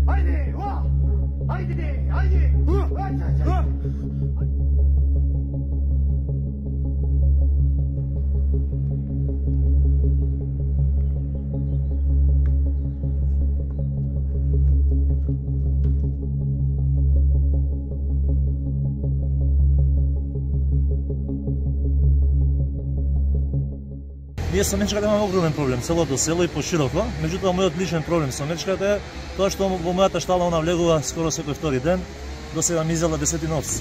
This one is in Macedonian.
Haydi! Haydi! Haydi! Ние со Мечката имаме огромен проблем, целото село и пошироко, меѓутоа мојот личен проблем со Мечката е тоа што во мојата штала она влегува скоро секој втори ден, до сега ми изела 10 овци.